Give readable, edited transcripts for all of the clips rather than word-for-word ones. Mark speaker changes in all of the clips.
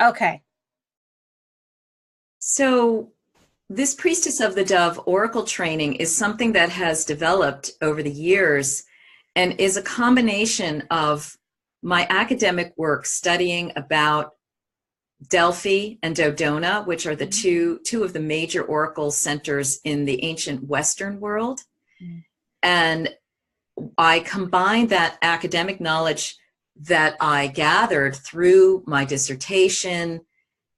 Speaker 1: Okay.
Speaker 2: So, this Priestess of the Dove Oracle training is something that has developed over the years and is a combination of my academic work studying about Delphi and Dodona, which are the
Speaker 1: Mhm.
Speaker 2: two of the major oracle centers in the ancient Western world.
Speaker 1: Mhm.
Speaker 2: And I combined that academic knowledge that I gathered through my dissertation,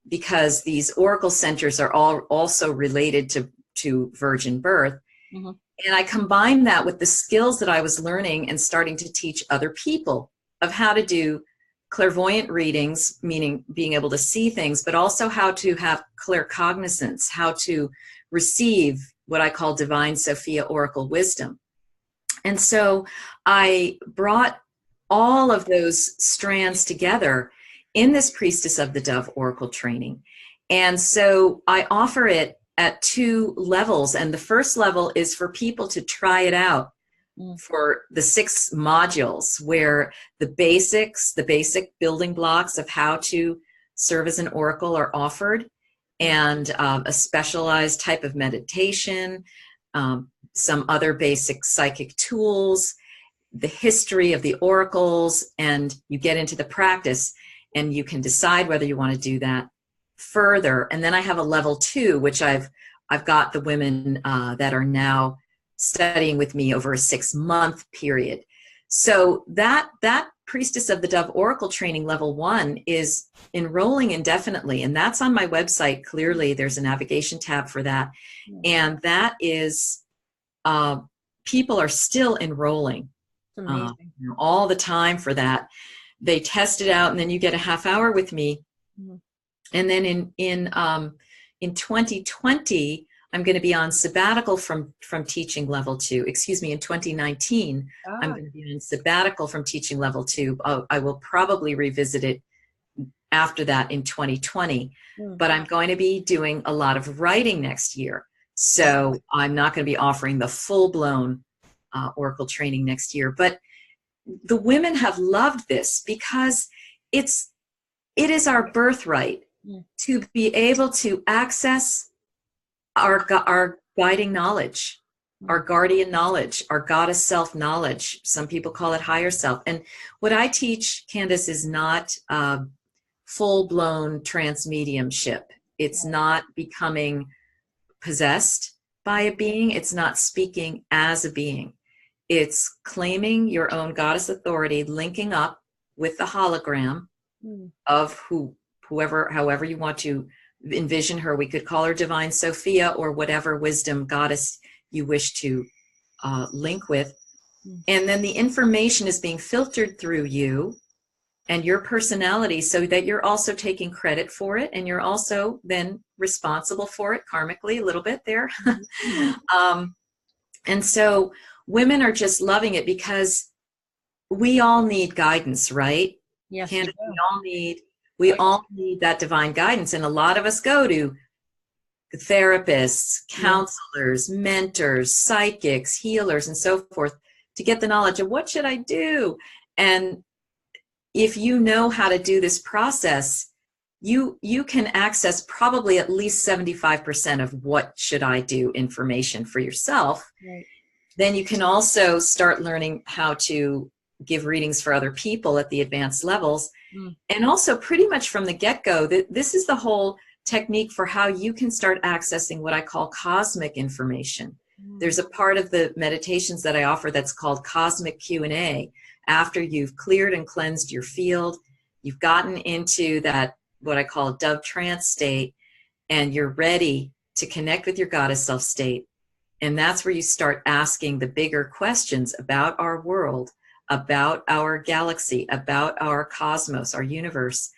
Speaker 2: because these oracle centers are all also related to virgin birth.
Speaker 1: Mhm.
Speaker 2: And I combined that with the skills that I was learning and starting to teach other people of how to do clairvoyant readings, meaning being able to see things, but also how to have claircognizance, how to receive what I call divine Sophia oracle wisdom. And so I brought all of those strands together in this Priestess of the Dove Oracle training. And so I offer it at two levels. And the first level is for people to try it out
Speaker 1: Mhm.
Speaker 2: for the 6 modules, where the basics, the basic building blocks of how to serve as an oracle are offered, and a specialized type of meditation, some other basic psychic tools, the history of the oracles, and you get into the practice and you can decide whether you want to do that further. And then I have a level 2, which I've got the women that are now studying with me over a 6-month period. So that Priestess of the Dove Oracle training level 1 is enrolling indefinitely, and that's on my website. Clearly there's a navigation tab for that,
Speaker 1: Mhm.
Speaker 2: and that is uh, people are still enrolling
Speaker 1: It's amazing.
Speaker 2: all the time for that. They test it out, and then you get a half hour with me.
Speaker 1: Mhm.
Speaker 2: And then in 2020, I'm going to be on sabbatical from teaching level 2. Excuse me, in 2019, I'm
Speaker 1: Ah.
Speaker 2: going to be on sabbatical from teaching level 2. I will probably revisit it after that in 2020,
Speaker 1: Mm.
Speaker 2: but I'm going to be doing a lot of writing next year. So I'm not going to be offering the full blown Oracle training next year. But the women have loved this because it's it is our birthright
Speaker 1: Mm.
Speaker 2: to be able to access our guiding knowledge, our
Speaker 1: Mm.
Speaker 2: guardian knowledge, our goddess self knowledge. Some people call it higher self. And what I teach, Candace, is not full blown trance mediumship. It's not becoming possessed by a being. It's not speaking as a being. It's claiming your own goddess authority, linking up with the hologram
Speaker 1: Mm.
Speaker 2: of whoever, however you want to envision her. We could call her Divine Sophia or whatever wisdom goddess you wish to link with.
Speaker 1: Mm.
Speaker 2: And then the information is being filtered through you and your personality, so that you're also taking credit for it, and you're also then responsible for it karmically a little bit there.
Speaker 1: Mhm.
Speaker 2: um, and so women are just loving it because we all need guidance, right?
Speaker 1: Yes, we
Speaker 2: Candace,
Speaker 1: do.
Speaker 2: we all need that divine guidance. And a lot of us go to therapists,
Speaker 1: Yeah.
Speaker 2: counselors, mentors, psychics, healers, and so forth to get the knowledge of what should I do. And if you know how to do this process, you can access probably at least 75% of what should I do information for yourself.
Speaker 1: Right.
Speaker 2: Then you can also start learning how to give readings for other people at the advanced levels.
Speaker 1: Mm.
Speaker 2: And also, pretty much from the get-go, this is the whole technique for how you can start accessing what I call cosmic information.
Speaker 1: Mm.
Speaker 2: There's a part of the meditations that I offer that's called cosmic Q&A. After you've cleared and cleansed your field, you've gotten into that what I call dove trance state, and you're ready to connect with your goddess self state. And that's where you start asking the bigger questions about our world, about our galaxy, about our cosmos, our universe.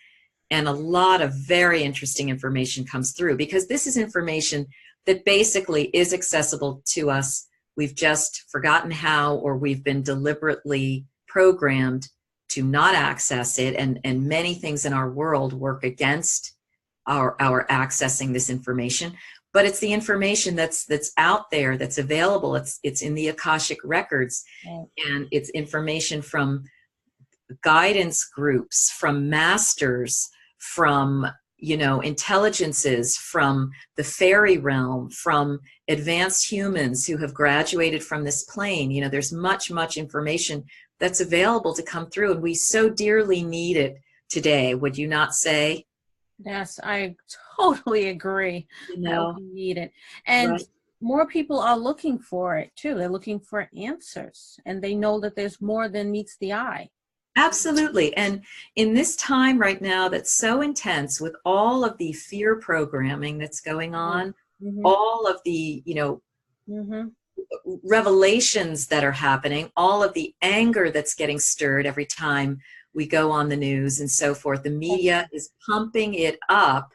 Speaker 2: And a lot of very interesting information comes through, because this is information that basically is accessible to us. We've just forgotten how, or we've been deliberately programmed to not access it. And many things in our world work against our accessing this information. But it's the information that's out there, that's available. It's in the Akashic records,
Speaker 1: Right.
Speaker 2: and it's information from guidance groups, from masters, from, intelligences from the fairy realm, from advanced humans who have graduated from this plane. There's much, much information that's available to come through, and we so dearly need it today. Would you not say?
Speaker 1: Yes, I totally agree that we need it. And
Speaker 2: right.
Speaker 1: more people are looking for it too. They're looking for answers, and they know that there's more than meets the eye.
Speaker 2: Absolutely. And in this time right now that's so intense with all of the fear programming that's going on, all of the, revelations that are happening, all of the anger that's getting stirred every time we go on the news and so forth, the media is pumping it up.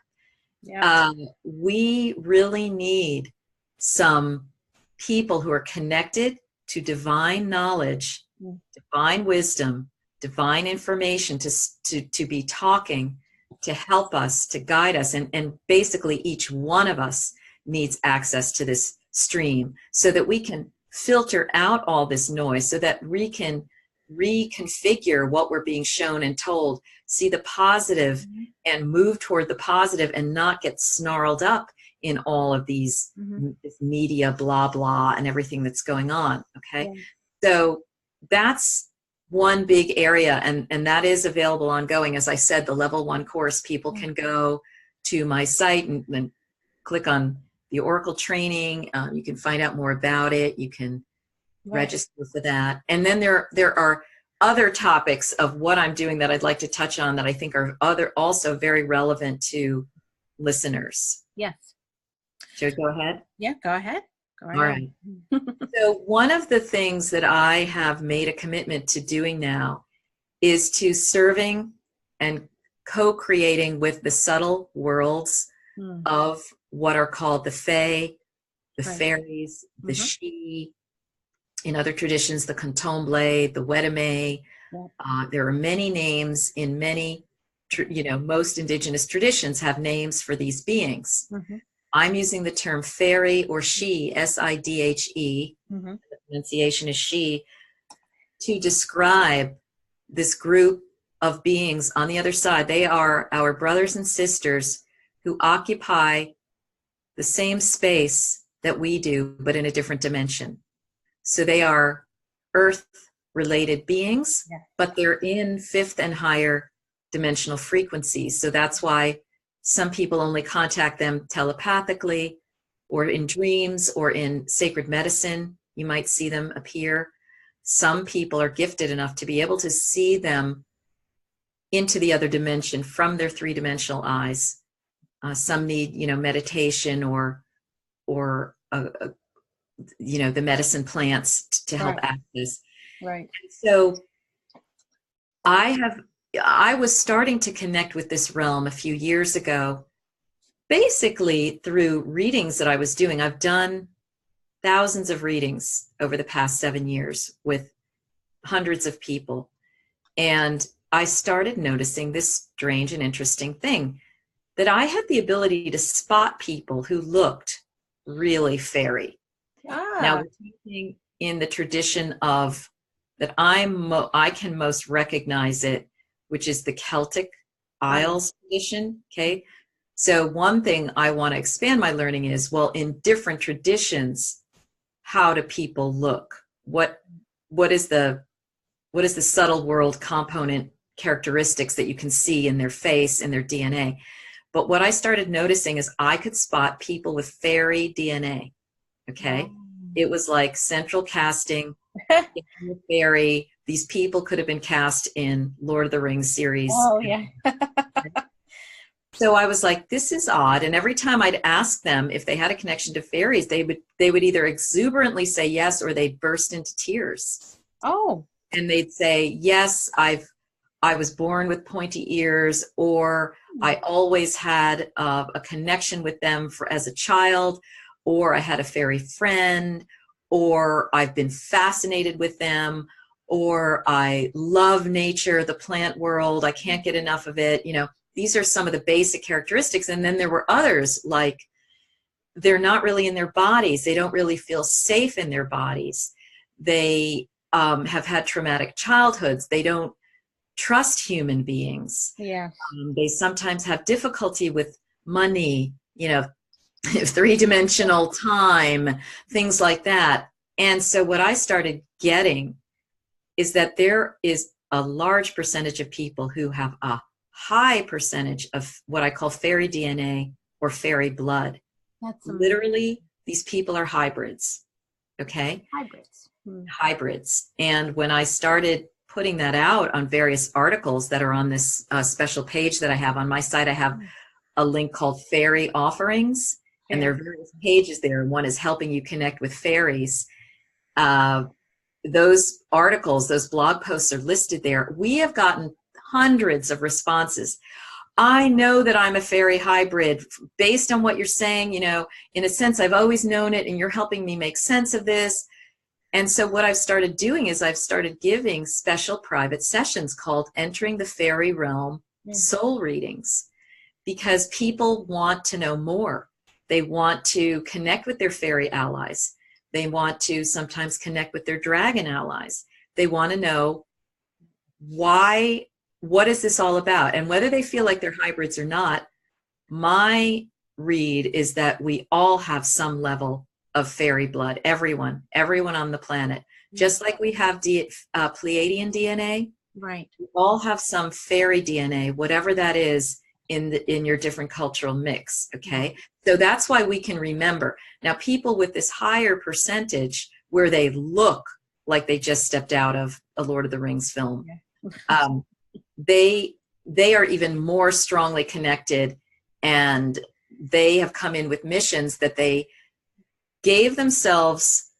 Speaker 2: We really need some people who are connected to divine knowledge, divine wisdom, divine information to be talking, to help us, to guide us. And basically each one of us needs access to this stream so that we can filter out all this noise, so that we can reconfigure what we're being shown and told, see the positive and move toward the positive, and not get snarled up in all of these this media blah blah and everything that's going on. Okay. So that's one big area, and that is available ongoing. As I said, the level 1 course, people can go to my site and click on the Oracle training. You can find out more about it. You can register for that. And then there are other topics of what I'm doing that I'd like to touch on that I think are also very relevant to listeners.
Speaker 1: Yes.
Speaker 2: Should I go ahead?
Speaker 1: Yeah, go ahead. All
Speaker 2: right. So one of the things that I have made a commitment to doing now is to serving and co-creating with the subtle worlds of what are called the Fae, the fairies, the She, in other traditions, the Candomblé, the Wedeme. There are many names in many, most indigenous traditions have names for these beings. I'm using the term fairy or she, S-I-D-H-E, the pronunciation is she, to describe this group of beings on the other side. They are our brothers and sisters who occupy the same space that we do, but in a different dimension. So they are earth-related beings, but they're in 5th and higher dimensional frequencies. So that's why some people only contact them telepathically, or in dreams, or in sacred medicine. You might see them appear. Some people are gifted enough to be able to see them into the other dimension from their 3-dimensional eyes. Some need, meditation or the medicine plants to help access.
Speaker 1: Right.
Speaker 2: So I was starting to connect with this realm a few years ago, basically through readings that I was doing. I've done thousands of readings over the past 7 years with hundreds of people. And I started noticing this strange and interesting thing, that I had the ability to spot people who looked really fairy. Now, we're talking in the tradition of that I can most recognize it, which is the Celtic Isles tradition. Okay. So one thing I want to expand my learning is, well, in different traditions, how do people look? What is the subtle world component characteristics that you can see in their face, in their DNA? But what I started noticing is I could spot people with fairy DNA. Okay. It was like central casting, fairy. These people could have been cast in Lord of the Rings series.
Speaker 1: Oh, yeah.
Speaker 2: So I was like, this is odd. And every time I'd ask them if they had a connection to fairies, they would either exuberantly say yes, or they'd burst into tears.
Speaker 1: Oh.
Speaker 2: And they'd say, yes, I was born with pointy ears, or I always had a connection with them as a child, or I had a fairy friend, or I've been fascinated with them, or I love nature, the plant world, I can't get enough of it. These are some of the basic characteristics. And then there were others, like they're not really in their bodies. They don't really feel safe in their bodies. They have had traumatic childhoods. They don't trust human beings.
Speaker 1: Yeah.
Speaker 2: They sometimes have difficulty with money, three-dimensional time, things like that. And so what I started getting is that there is a large percentage of people who have a high percentage of what I call fairy DNA or fairy blood.
Speaker 1: That's
Speaker 2: Literally, these people are hybrids, okay?
Speaker 1: hybrids.
Speaker 2: Hybrids. And when I started putting that out on various articles that are on this special page that I have on my site, I have a link called Fairy Offerings, and there are various pages there. One is helping you connect with fairies. Those articles, those blog posts are listed there. We have gotten hundreds of responses. I know that I'm a fairy hybrid based on what you're saying, in a sense, I've always known it, and you're helping me make sense of this. And so what I've started doing is I've started giving special private sessions called Entering the Fairy Realm Soul Readings, because people want to know more. They want to connect with their fairy allies. They want to sometimes connect with their dragon allies. They want to know what is this all about? And whether they feel like they're hybrids or not, my read is that we all have some level of fairy blood, everyone on the planet. Just like we have Pleiadian DNA,
Speaker 1: right?
Speaker 2: We all have some fairy DNA, whatever that is, in your different cultural mix, okay? So that's why we can remember. Now, people with this higher percentage, where they look like they just stepped out of a Lord of the Rings film, they are even more strongly connected, and they have come in with missions that they gave themselves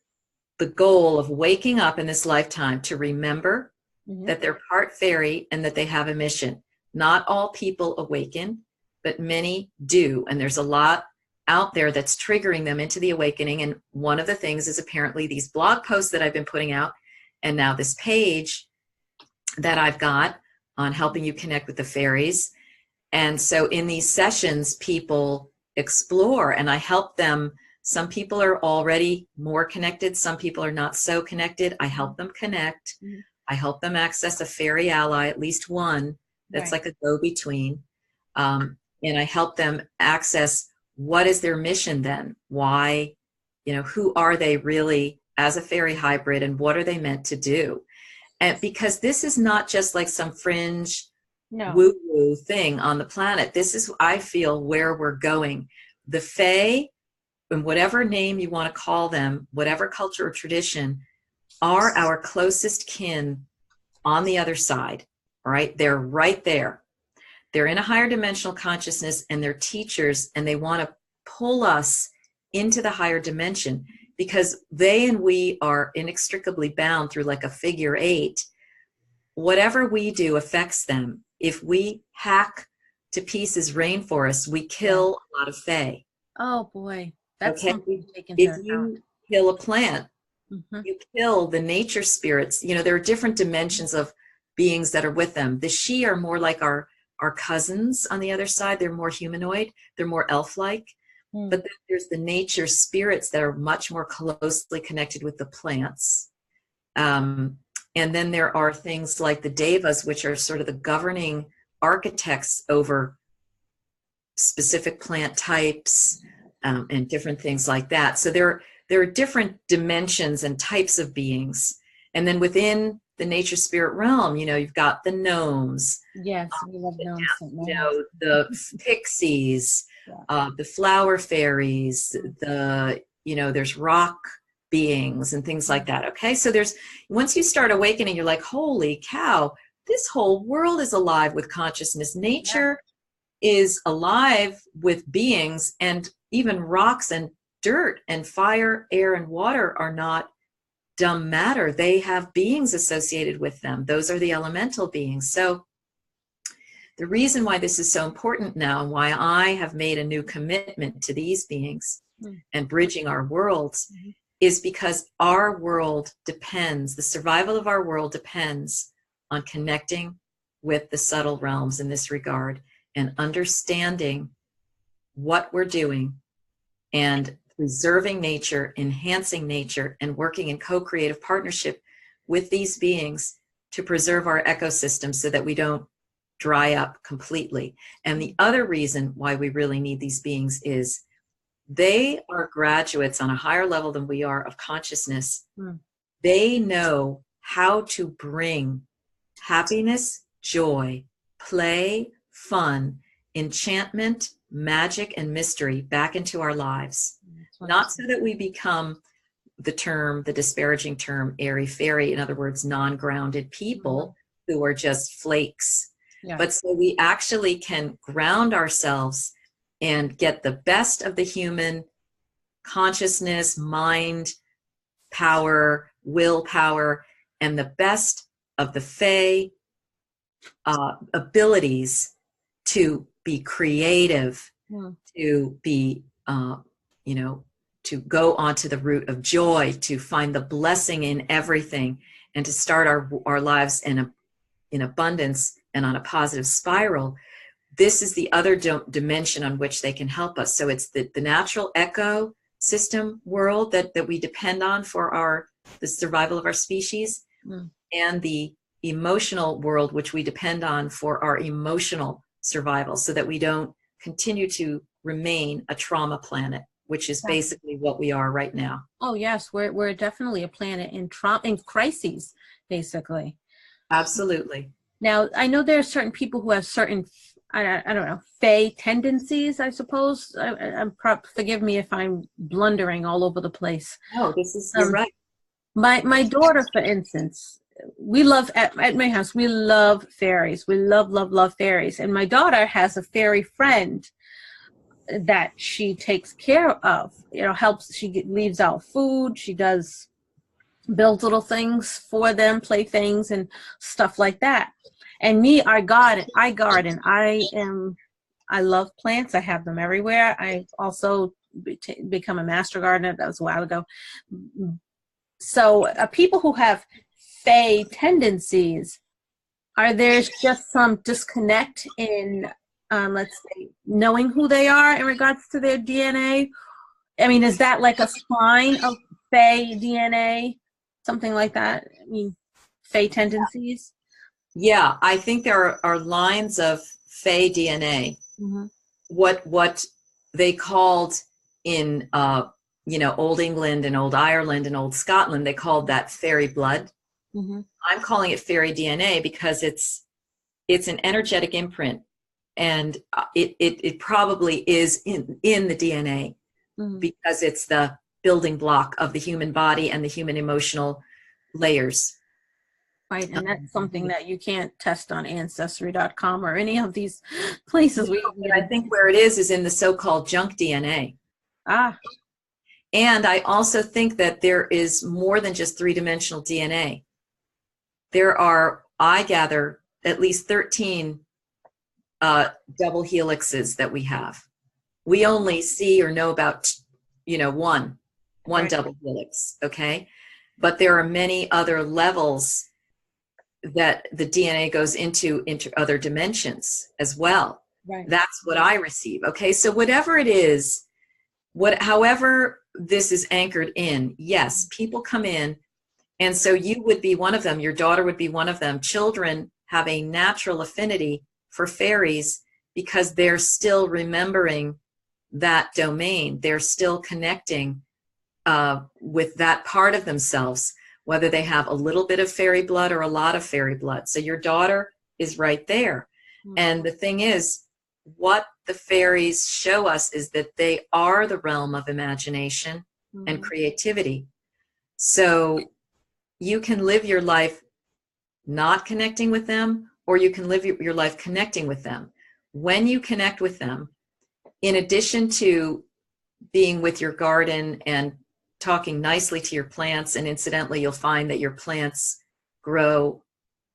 Speaker 2: the goal of waking up in this lifetime to remember that they're part fairy and that they have a mission. Not all people awaken, but many do. And there's a lot out there that's triggering them into the awakening. And one of the things is apparently these blog posts that I've been putting out, and now this page that I've got on helping you connect with the fairies. And so in these sessions, people explore, and I help them. Some people are already more connected. Some people are not so connected. I help them connect. I help them access a fairy ally, at least one, that's like a go-between. And I help them access what is their mission then? Why, who are they really as a fairy hybrid, and what are they meant to do? And because this is not just like some fringe woo-woo thing on the planet. This is, I feel, where we're going. The Fae, and whatever name you want to call them, whatever culture or tradition, are our closest kin on the other side. All right, they're right there. They're in a higher dimensional consciousness, and they're teachers, and they want to pull us into the higher dimension, because they and we are inextricably bound through like a figure eight. Whatever we do affects them. If we hack to pieces rainforests, we kill a lot of Fae.
Speaker 1: Oh boy, that's
Speaker 2: something
Speaker 1: to take
Speaker 2: into account. If you kill a plant, you kill the nature spirits. There are different dimensions of beings that are with them. The She are more like our cousins on the other side. They're more humanoid. They're more elf-like. But then there's the nature spirits that are much more closely connected with the plants. And then there are things like the Devas, which are sort of the governing architects over specific plant types and different things like that. So there are different dimensions and types of beings. And then within the nature spirit realm, you've got the gnomes.
Speaker 1: Yes, we love gnomes.
Speaker 2: The pixies, the flower fairies, there's rock beings and things like that. Okay, so once you start awakening, you're like, holy cow, this whole world is alive with consciousness. Nature is alive with beings, and even rocks and dirt and fire, air, and water are not dumb matter. They have beings associated with them. Those are the elemental beings. So the reason why this is so important now, and why I have made a new commitment to these beings and bridging our worlds, is because our world depends, the survival of our world depends on connecting with the subtle realms in this regard, and understanding what we're doing, and preserving nature, enhancing nature, and working in co-creative partnership with these beings to preserve our ecosystem so that we don't dry up completely. And the other reason why we really need these beings is they are graduates on a higher level than we are of consciousness. They know how to bring happiness, joy, play, fun, enchantment, magic, and mystery back into our lives. Not so that we become the disparaging term, airy fairy, in other words, non-grounded people who are just flakes. Yeah. But so we actually can ground ourselves and get the best of the human consciousness, mind, power, willpower, and the best of the Fae abilities to be creative, to be, to go onto the root of joy, to find the blessing in everything, and to start our lives in abundance and on a positive spiral. This is the other dimension on which they can help us. So it's the natural ecosystem world that we depend on for the survival of our species, and the emotional world, which we depend on for our emotional survival, so that we don't continue to remain a trauma planet, which is basically what we are right now.
Speaker 1: Oh yes, we're definitely a planet in crises, basically.
Speaker 2: Absolutely.
Speaker 1: Now, I know there are certain people who have certain, I don't know, Fae tendencies, I suppose. Forgive me if I'm blundering all over the place.
Speaker 2: No, you're right.
Speaker 1: My daughter, for instance, we love, at my house, we love fairies. We love fairies. And my daughter has a fairy friend that she takes care of. Helps, she leaves out food, she builds little things for them, playthings and stuff like that. And me, I garden. I love plants. I have them everywhere. I also become a master gardener. That was a while ago. So people who have Fae tendencies, are there just some disconnect in, let's say, knowing who they are in regards to their DNA? I mean, is that like a sign of Fae DNA? Something like that? I mean, Fae tendencies?
Speaker 2: Yeah, I think there are lines of Fae DNA. What they called in Old England and Old Ireland and Old Scotland, they called that fairy blood. I'm calling it fairy DNA because it's an energetic imprint, and it probably is in the DNA because it's the building block of the human body and the human emotional layers.
Speaker 1: Right, and that's something that you can't test on Ancestry.com or any of these places.
Speaker 2: I think where it is in the so-called junk DNA. And I also think that there is more than just three-dimensional DNA. There are, I gather, at least 13 double helixes that we have. We only see or know about, one right. Double helix, okay? But there are many other levels that the DNA goes into other dimensions as well. Right. That's what I receive. Okay, so whatever it is, however this is anchored in, yes, people come in, and so you would be one of them, your daughter would be one of them. Children have a natural affinity for fairies because they're still remembering that domain. They're still connecting with that part of themselves, whether they have a little bit of fairy blood or a lot of fairy blood. So your daughter is right there. And the thing is, what the fairies show us is that they are the realm of imagination and creativity. So you can live your life not connecting with them, or you can live your life connecting with them. When you connect with them, in addition to being with your garden and talking nicely to your plants, and incidentally, you'll find that your plants grow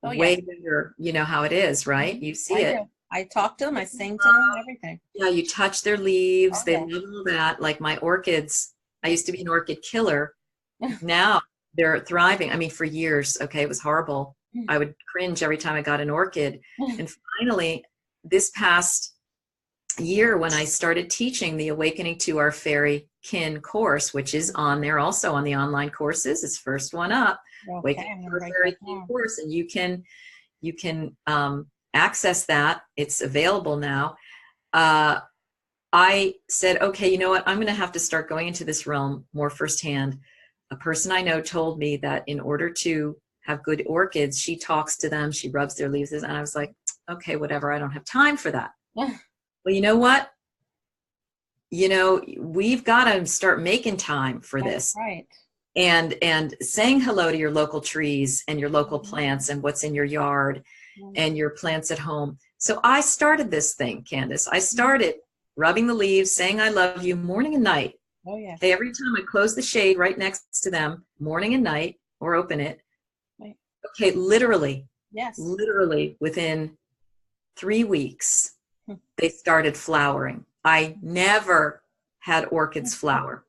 Speaker 2: way bigger. You know how it is, right? You see it.
Speaker 1: I talk to them, I sing to them, everything.
Speaker 2: Yeah, you touch their leaves. They love all that. Like my orchids, I used to be an orchid killer. Now they're thriving. I mean, for years, okay, it was horrible. I would cringe every time I got an orchid. And finally, this past year, when I started teaching the Awakening to Our Fairy Kin course, which is on there also on the online courses, it's first one up. Wake
Speaker 1: Okay,
Speaker 2: Up
Speaker 1: I'm
Speaker 2: to
Speaker 1: gonna
Speaker 2: a
Speaker 1: write
Speaker 2: Fairy
Speaker 1: that
Speaker 2: Theme
Speaker 1: down.
Speaker 2: course, and you can access that. It's available now. Uh, I said, okay, you know what? I'm going to have to start going into this realm more firsthand. A person I know told me that in order to have good orchids, she talks to them, she rubs their leaves, and I was like, okay, whatever. I don't have time for that. Well, you know what? We've got to start making time for
Speaker 1: That's
Speaker 2: this,
Speaker 1: right.
Speaker 2: and saying hello to your local trees and your local
Speaker 1: Mhm.
Speaker 2: plants and what's in your yard
Speaker 1: Mhm.
Speaker 2: and your plants at home. So I started this thing, Candace. I started rubbing the leaves, saying I love you morning and night.
Speaker 1: Oh yes.
Speaker 2: Okay, every time I close the shade right next to them, morning and night, or open it.
Speaker 1: Right.
Speaker 2: Okay, literally
Speaker 1: Yes.
Speaker 2: within 3 weeks,
Speaker 1: Hmm.
Speaker 2: they started flowering. I never had orchids flower.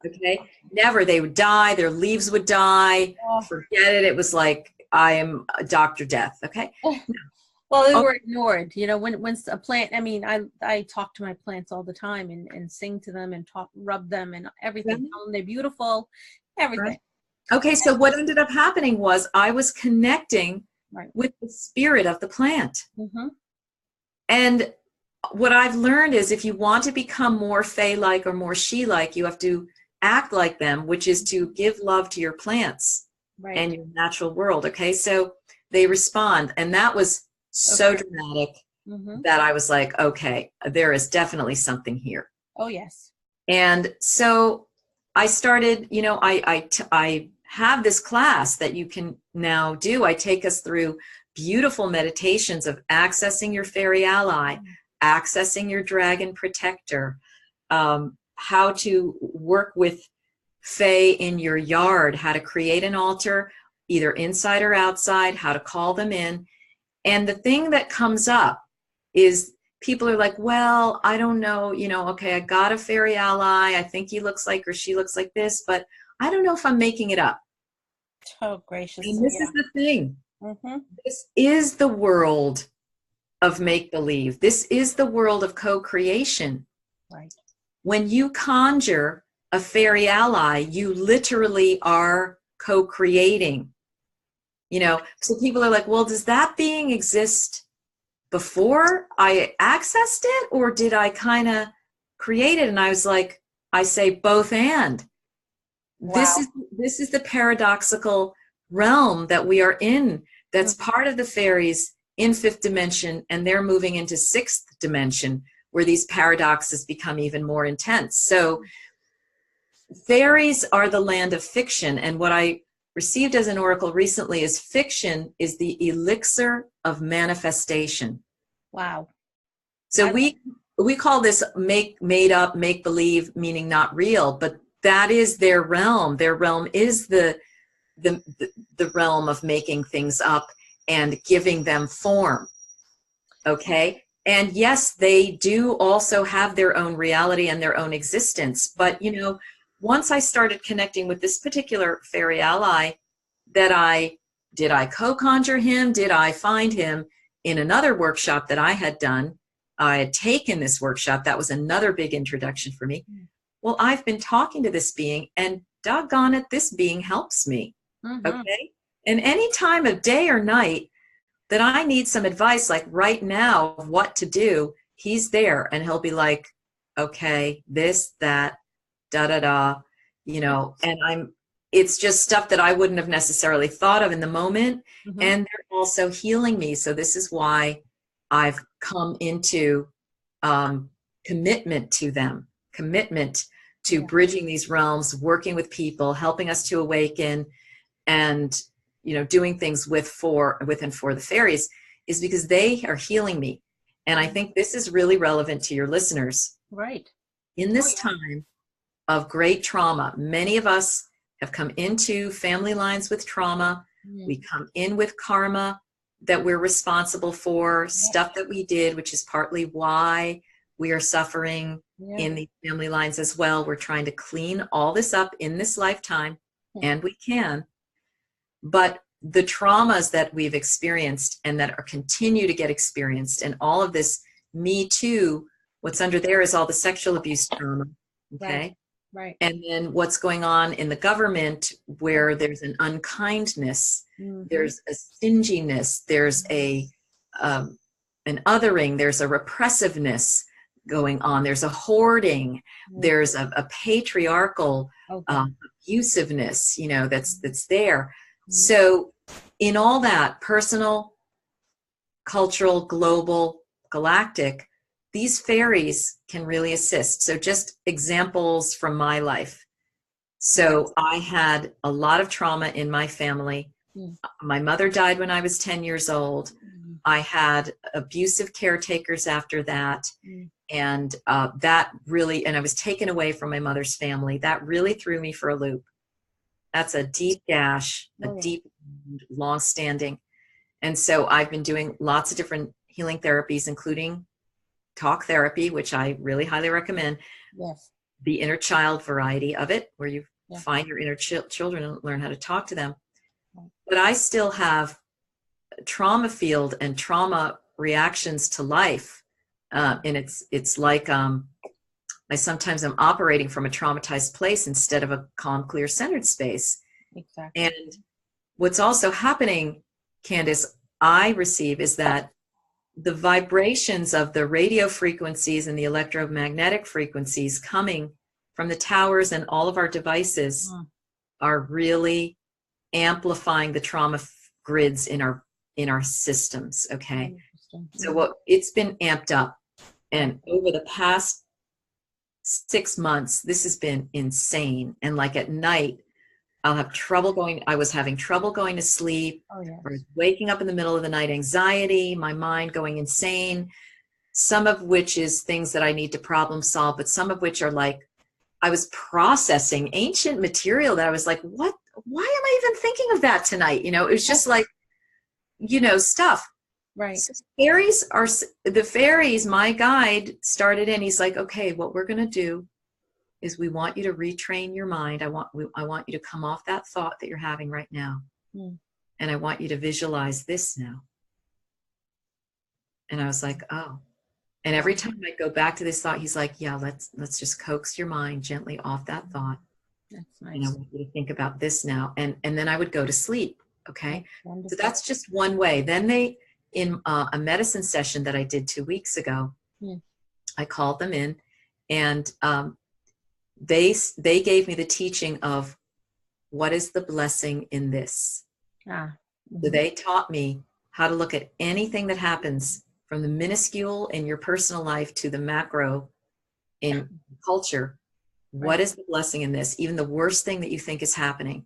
Speaker 2: Okay, never. They would die, their leaves would die.
Speaker 1: Oh.
Speaker 2: Forget it. It was like I am Dr. Death. Okay.
Speaker 1: Well, they
Speaker 2: Oh,
Speaker 1: were ignored. When a plant. I mean, I talk to my plants all the time and sing to them and rub them and everything.
Speaker 2: right,
Speaker 1: Tell them they're beautiful, everything.
Speaker 2: right. Okay, so what ended up happening was I was connecting
Speaker 1: Right.
Speaker 2: with the spirit of the plant.
Speaker 1: Mm-hmm.
Speaker 2: And what I've learned is if you want to become more Fae-like or more she-like, you have to act like them, which is to give love to your plants
Speaker 1: Right.
Speaker 2: and your natural world. Okay, so they respond. And that was so
Speaker 1: Okay.
Speaker 2: dramatic
Speaker 1: Mm-hmm.
Speaker 2: that I was like, okay, there is definitely something here.
Speaker 1: Oh yes.
Speaker 2: And so I started, I have this class that you can now do. I take us through beautiful meditations of accessing your fairy ally, accessing your dragon protector, how to work with fae in your yard, how to create an altar, either inside or outside, how to call them in. And the thing that comes up is people are like, well, I don't know, okay, I got a fairy ally. I think he looks like or she looks like this, but I don't know if I'm making it up.
Speaker 1: Oh gracious.
Speaker 2: And this
Speaker 1: Yeah.
Speaker 2: is the thing.
Speaker 1: Mm-hmm.
Speaker 2: This is the world of make believe. This is the world of co creation.
Speaker 1: Right.
Speaker 2: When you conjure a fairy ally, you literally are co creating. So people are like, well, does that being exist before I accessed it, or did I kind of create it? And I was like, I say both and.
Speaker 1: Wow.
Speaker 2: This is the paradoxical realm that we are in. That's
Speaker 1: Mm-hmm.
Speaker 2: part of the fairies in fifth dimension, and they're moving into sixth dimension, where these paradoxes become even more intense. So fairies are the land of fiction, and what I received as an oracle recently is fiction is the elixir of manifestation.
Speaker 1: Wow.
Speaker 2: So we call this made up, make believe, meaning not real, but that is their realm. Their realm is the realm of making things up and giving them form. Okay? And yes, they do also have their own reality and their own existence. But once I started connecting with this particular fairy ally, did I co-conjure him? Did I find him in another workshop that I had done? I had taken this workshop. That was another big introduction for me. Well, I've been talking to this being, and doggone it, this being helps me.
Speaker 1: Mm-hmm.
Speaker 2: Okay? And any time of day or night that I need some advice, like right now, of what to do, he's there, and he'll be like, okay, this, that, da da da, and it's just stuff that I wouldn't have necessarily thought of in the moment.
Speaker 1: Mm-hmm.
Speaker 2: And they're also healing me. So this is why I've come into commitment to them, commitment to bridging these realms, working with people, helping us to awaken, and doing things with and for the fairies, is because they are healing me. And I think this is really relevant to your listeners.
Speaker 1: Right.
Speaker 2: In this time of great trauma, many of us have come into family lines with trauma. We come in with karma that we're responsible for, stuff that we did, which is partly why we are suffering in the family lines as well. We're trying to clean all this up in this lifetime, and we can. But the traumas that we've experienced and that are continue to get experienced, and all of this Me Too, what's under there is all the sexual abuse trauma. Okay.
Speaker 1: Right. Right.
Speaker 2: And then what's going on in the government, where there's an unkindness, there's a stinginess, there's an othering, there's a repressiveness going on, there's a hoarding, there's a patriarchal abusiveness, you know, that's there. So in all that, personal, cultural, global, galactic, these fairies can really assist. So just examples from my life. So I had a lot of trauma in my family. My mother died when I was 10 years old. I had abusive caretakers after that. And that really, and I was taken away from my mother's family. That really threw me for a loop. That's a deep gash, a deep, long-standing. And so I've been doing lots of different healing therapies, including talk therapy, which I really highly recommend.
Speaker 1: Yes.
Speaker 2: The inner child variety of it, where you find your inner children and learn how to talk to them. But I still have trauma field and trauma reactions to life. And it's like sometimes I'm operating from a traumatized place instead of a calm, clear, centered space.
Speaker 1: Exactly.
Speaker 2: And what's also happening, Candice, I receive is that the vibrations of the radio frequencies and the electromagnetic frequencies coming from the towers and all of our devices are really amplifying the trauma grids in our systems. Okay. So it's been amped up, and over the past 6 months, this has been insane. And like at night, I was having trouble going to sleep. I was waking up in the middle of the night, anxiety, my mind going insane, some of which is things that I need to problem solve, but some of which are like, I was processing ancient material that I was like, why am I even thinking of that tonight? You know, it was just like, you know, stuff.
Speaker 1: Right.
Speaker 2: So the fairies, my guide started in, he's like, okay, what we're going to do is we want you to retrain your mind. I want you to come off that thought that you're having right now. And I want you to visualize this now. And I was like, oh. And every time I go back to this thought, he's like, yeah, let's just coax your mind gently off that thought.
Speaker 1: That's nice.
Speaker 2: And I want you to think about this now. And then I would go to sleep. Okay. So that's just one way. Then in a medicine session that I did 2 weeks ago, I called them in, and they gave me the teaching of what is the blessing in this. So they taught me how to look at anything that happens, from the minuscule in your personal life to the macro in culture. What is the blessing in this? Even the worst thing that you think is happening.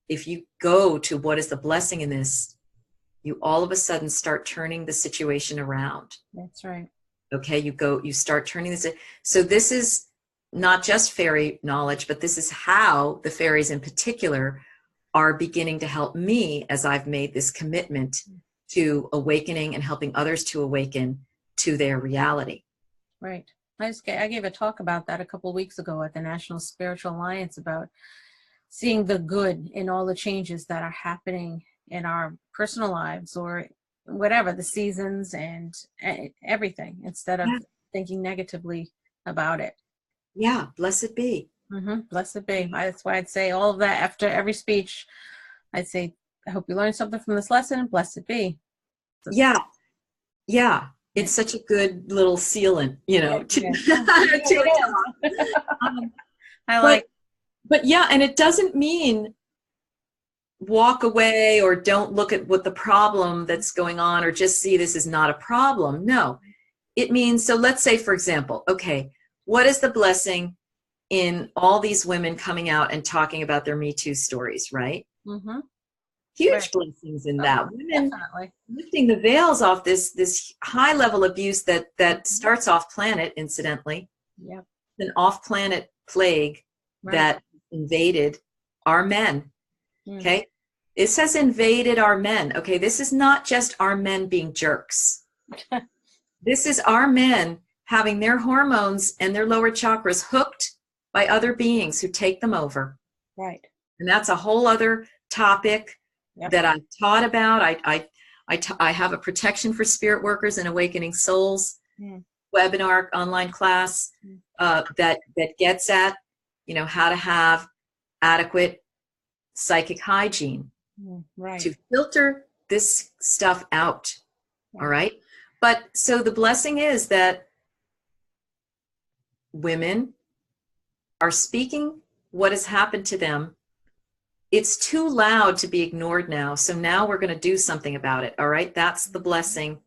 Speaker 2: If you go to what is the blessing in this, you all of a sudden start turning the situation around.
Speaker 1: That's right.
Speaker 2: Okay, you start turning this. So this is not just fairy knowledge, but this is how the fairies in particular are beginning to help me as I've made this commitment to awakening and helping others to awaken to their reality.
Speaker 1: Right. I gave a talk about that a couple of weeks ago at the National Spiritual Alliance, about seeing the good in all the changes that are happening in our personal lives, or whatever, the seasons and everything, instead of thinking negatively about it.
Speaker 2: Yeah, blessed be.
Speaker 1: Blessed be. That's why I'd say all of that after every speech. I'd say, I hope you learned something from this lesson. Blessed be.
Speaker 2: Yeah. It's such a good little sealant, you know. But yeah, and it doesn't mean walk away or don't look at what the problem that's going on, or just see this is not a problem. No, it means, so let's say, for example, okay, what is the blessing in all these women coming out and talking about their Me Too stories, right? Huge blessings in that. Women lifting the veils off this high level abuse that starts off planet, incidentally. An off planet plague that invaded our men. Okay. It says invaded our men. Okay. This is not just our men being jerks. This is our men having their hormones and their lower chakras hooked by other beings who take them over.
Speaker 1: Right.
Speaker 2: And that's a whole other topic that I've taught about. I have a Protection for Spirit Workers and Awakening Souls webinar online class that gets at how to have adequate psychic hygiene,
Speaker 1: Right.
Speaker 2: to filter this stuff out. All right. But so the blessing is that women are speaking what has happened to them. It's too loud to be ignored now. So now we're going to do something about it. All right. That's the blessing.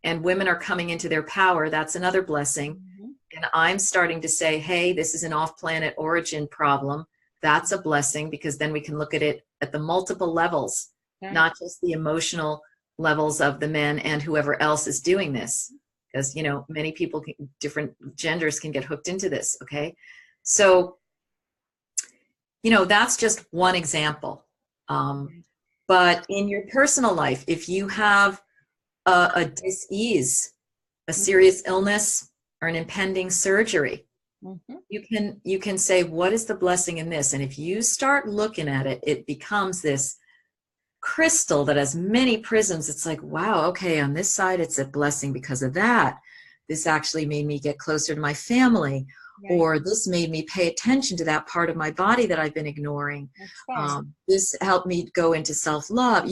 Speaker 2: And women are coming into their power. That's another blessing.
Speaker 1: Mm-hmm.
Speaker 2: And I'm starting to say, hey, this is an off-planet origin problem. That's a blessing, because then we can look at it at the multiple levels, not just the emotional levels of the men and whoever else is doing this. Because, many people, different genders can get hooked into this. Okay. So, that's just one example. But in your personal life, if you have a dis-ease, a serious illness, or an impending surgery, you can say, what is the blessing in this? And if you start looking at it, it becomes this crystal that has many prisms. It's like, wow, okay, on this side, it's a blessing because of that. This actually made me get closer to my family. Right. Or this made me pay attention to that part of my body that I've been ignoring. This helped me go into self-love,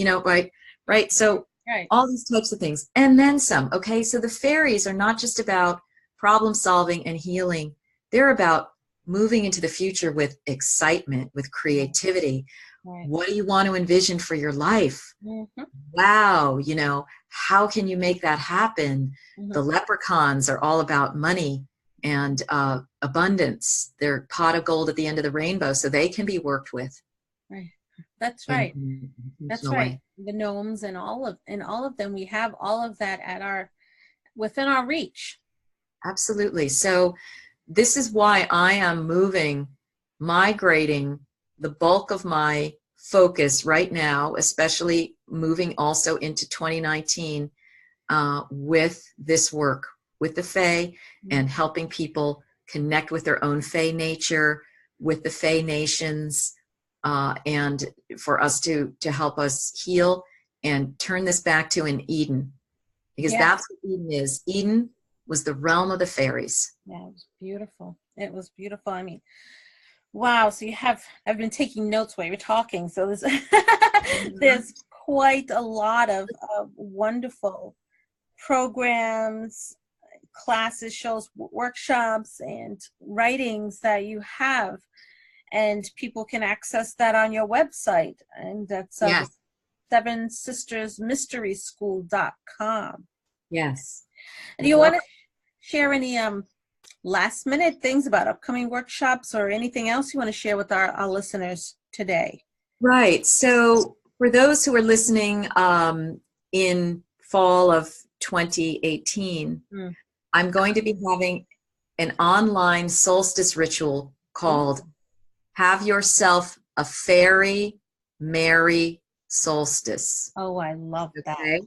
Speaker 2: right? So all these types of things. And then some, okay? So the fairies are not just about problem solving and healing. They're about moving into the future with excitement, with creativity. Right. What do you want to envision for your life? Wow, how can you make that happen? The leprechauns are all about money and abundance. They're pot of gold at the end of the rainbow, so they can be worked with.
Speaker 1: Right. That's right. That's right. The gnomes and all of them, we have all of that within our reach.
Speaker 2: Absolutely. So this is why I am migrating the bulk of my focus right now, especially moving also into 2019 with this work with the Fae and helping people connect with their own Fae nature, with the Fae nations, and for us to help us heal and turn this back to an Eden, because that's what Eden is. Eden was the realm of the fairies.
Speaker 1: Yeah, it was beautiful. It was beautiful. I mean, wow. So I've been taking notes while you're talking. So there's quite a lot of wonderful programs, classes, shows, workshops, and writings that you have. And people can access that on your website. And that's sevensistersmysteryschool.com.
Speaker 2: Yes.
Speaker 1: And do you want to share any last minute things about upcoming workshops or anything else you want to share with our listeners today?
Speaker 2: Right. So for those who are listening in fall of 2018, I'm going to be having an online solstice ritual called Have Yourself a Fairy Merry Solstice.
Speaker 1: Oh, I love that.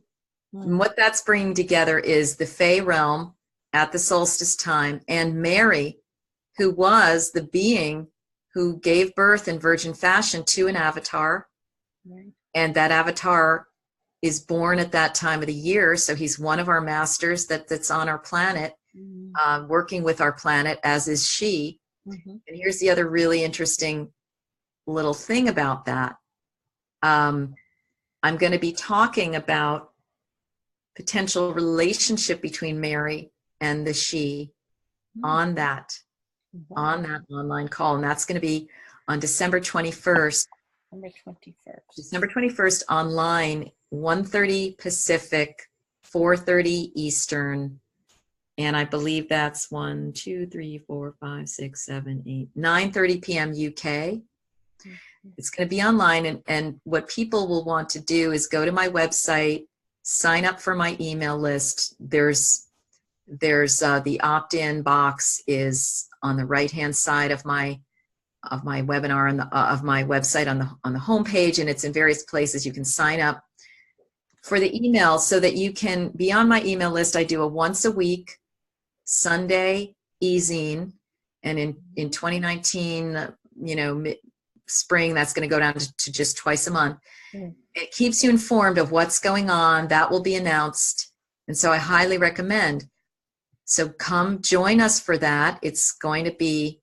Speaker 2: And what that's bringing together is the Fae realm at the solstice time, and Mary, who was the being who gave birth in virgin fashion to an avatar. Right. And that avatar is born at that time of the year. So he's one of our masters that's on our planet, working with our planet, as is she. And here's the other really interesting little thing about that. I'm going to be talking about potential relationship between Mary and the she on that online call. And that's going to be on December 21st. December 21st online, 1:30 Pacific, 4:30 Eastern. And I believe that's 9:30 p.m. UK. It's going to be online. And what people will want to do is go to my website, sign up for my email list. There's the opt-in box is on the right-hand side of my webinar and of my website on the homepage, and it's in various places. You can sign up for the email so that you can be on my email list. I do a once a week Sunday e-zine, and in 2019, spring, that's going to go down to just twice a month. It keeps you informed of what's going on. That will be announced, and so I highly recommend. So come join us for that. It's going to be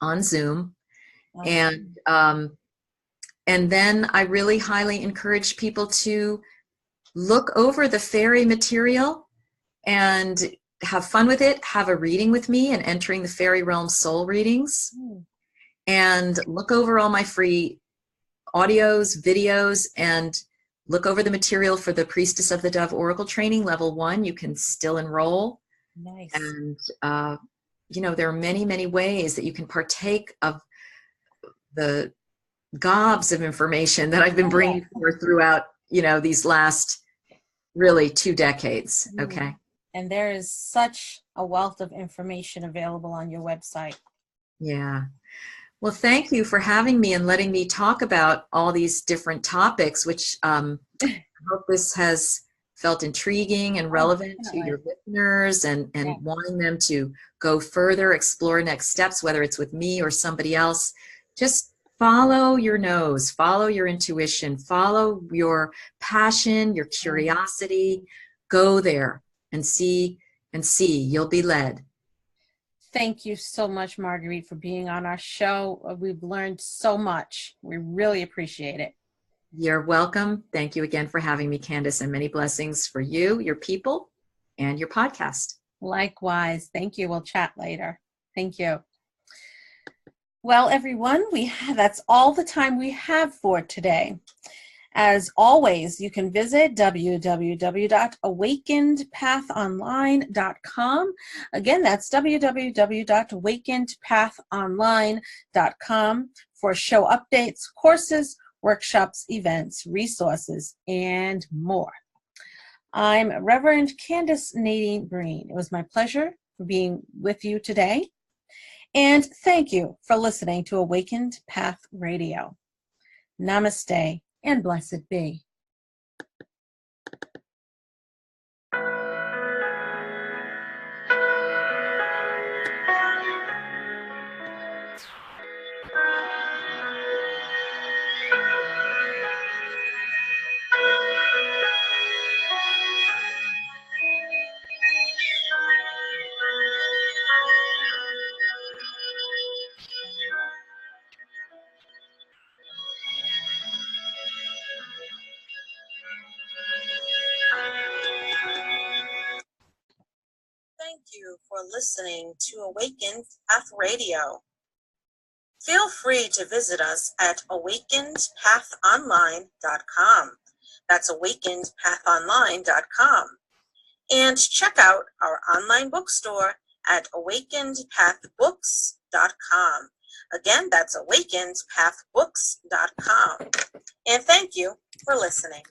Speaker 2: on Zoom.
Speaker 1: Awesome.
Speaker 2: And then I really highly encourage people to look over the fairy material and have fun with it. Have a reading with me and Entering the Fairy Realm Soul Readings. And look over all my free audios, videos, and look over the material for the Priestess of the Dove Oracle Training Level 1. You can still enroll.
Speaker 1: Nice.
Speaker 2: And, you know, there are many, many ways that you can partake of the gobs of information that I've been bringing forth throughout, you know, these last really 2 decades. Okay.
Speaker 1: And there is such a wealth of information available on your website.
Speaker 2: Yeah. Well, thank you for having me and letting me talk about all these different topics, which I hope this has felt intriguing and relevant to your listeners, and wanting them to go further, explore next steps, whether it's with me or somebody else. Just follow your nose, follow your intuition, follow your passion, your curiosity. Go there and see, you'll be led.
Speaker 1: Thank you so much, Marguerite, for being on our show. We've learned so much. We really appreciate it.
Speaker 2: You're welcome. Thank you again for having me, Candace, and many blessings for you, your people, and your podcast.
Speaker 1: Likewise. Thank you. We'll chat later. Thank you. Well, everyone, that's all the time we have for today. As always, you can visit www.awakenedpathonline.com. Again, that's www.awakenedpathonline.com for show updates, courses, workshops, events, resources, and more. I'm Reverend Candace Nadine Breen. It was my pleasure for being with you today. And thank you for listening to Awakened Path Radio. Namaste and blessed be. Thank you for listening to Awakened Path Radio. Feel free to visit us at awakenedpathonline.com. That's awakenedpathonline.com. And check out our online bookstore at awakenedpathbooks.com. Again, that's awakenedpathbooks.com. And thank you for listening.